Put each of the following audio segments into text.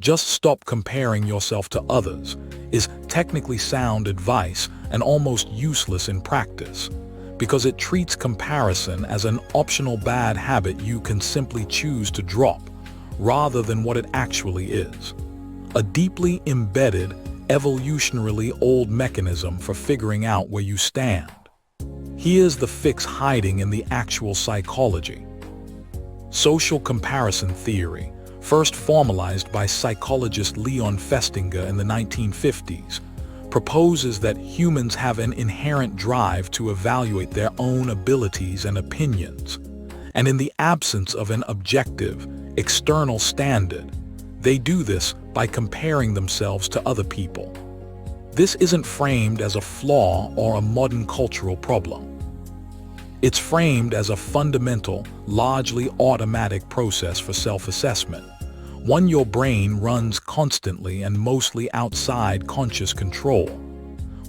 "Just stop comparing yourself to others" is technically sound advice and almost useless in practice, because it treats comparison as an optional bad habit you can simply choose to drop, rather than what it actually is: a deeply embedded, evolutionarily old mechanism for figuring out where you stand. Here's the fix hiding in the actual psychology. Social comparison theory, first formalized by psychologist Leon Festinger in the 1950s, proposes that humans have an inherent drive to evaluate their own abilities and opinions, and in the absence of an objective, external standard, they do this by comparing themselves to other people. This isn't framed as a flaw or a modern cultural problem. It's framed as a fundamental, largely automatic process for self-assessment, one your brain runs constantly and mostly outside conscious control.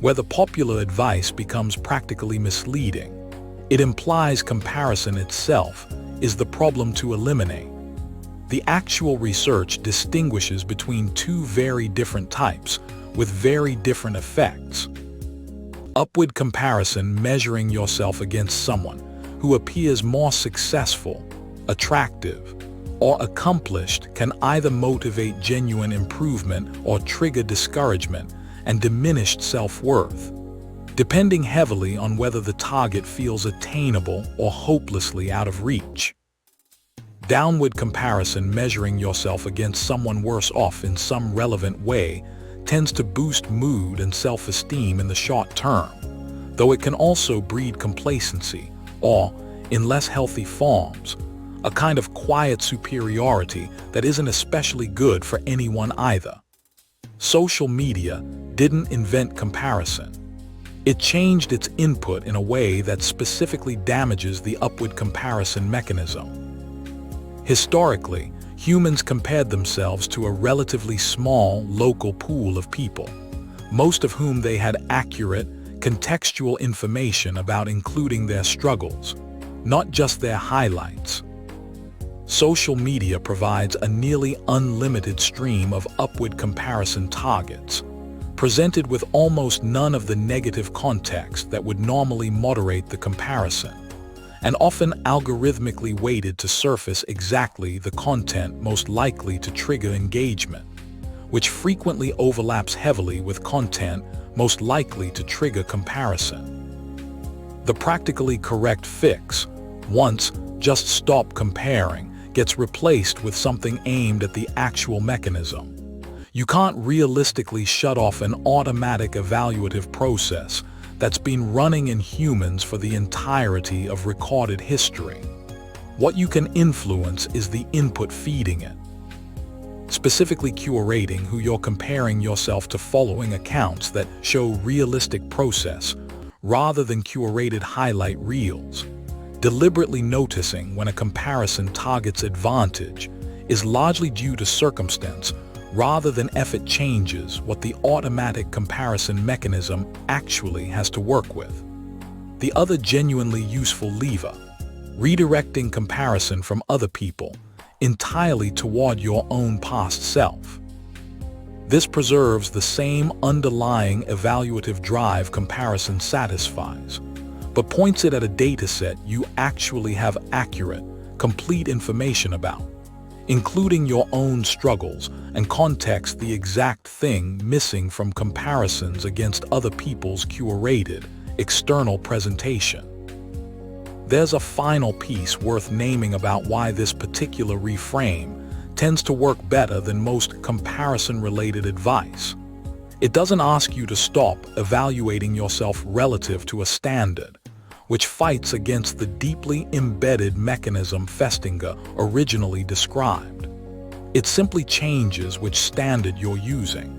Where the popular advice becomes practically misleading, it implies comparison itself is the problem to eliminate. The actual research distinguishes between two very different types with very different effects. Upward comparison, measuring yourself against someone who appears more successful, attractive, or accomplished, can either motivate genuine improvement or trigger discouragement and diminished self-worth, depending heavily on whether the target feels attainable or hopelessly out of reach. Downward comparison, measuring yourself against someone worse off in some relevant way, tends to boost mood and self-esteem in the short term, though it can also breed complacency or, in less healthy forms, a kind of quiet superiority that isn't especially good for anyone either. Social media didn't invent comparison. It changed its input in a way that specifically damages the upward comparison mechanism. Historically, humans compared themselves to a relatively small local pool of people, most of whom they had accurate, contextual information about, including their struggles, not just their highlights. Social media provides a nearly unlimited stream of upward comparison targets, presented with almost none of the negative context that would normally moderate the comparison, and often algorithmically weighted to surface exactly the content most likely to trigger engagement, which frequently overlaps heavily with content most likely to trigger comparison. The practically correct fix, once "just stop comparing," gets replaced with something aimed at the actual mechanism. You can't realistically shut off an automatic evaluative process that's been running in humans for the entirety of recorded history. What you can influence is the input feeding it. Specifically curating who you're comparing yourself to, following accounts that show realistic process rather than curated highlight reels. Deliberately noticing when a comparison targets advantage is largely due to circumstance rather than effort, changes what the automatic comparison mechanism actually has to work with. The other genuinely useful lever, redirecting comparison from other people entirely toward your own past self. This preserves the same underlying evaluative drive comparison satisfies, but points it at a dataset you actually have accurate, complete information about, including your own struggles and context, the exact thing missing from comparisons against other people's curated, external presentation. There's a final piece worth naming about why this particular reframe tends to work better than most comparison-related advice. It doesn't ask you to stop evaluating yourself relative to a standard, which fights against the deeply embedded mechanism Festinger originally described. It simply changes which standard you're using.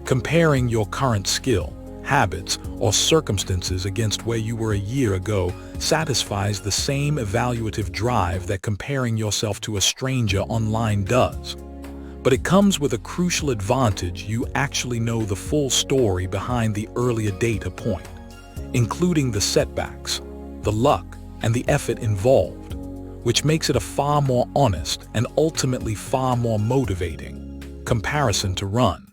Comparing your current skill, habits, or circumstances against where you were a year ago satisfies the same evaluative drive that comparing yourself to a stranger online does. But it comes with a crucial advantage: you actually know the full story behind the earlier data point, including the setbacks, the luck, and the effort involved, which makes it a far more honest and ultimately far more motivating comparison to run.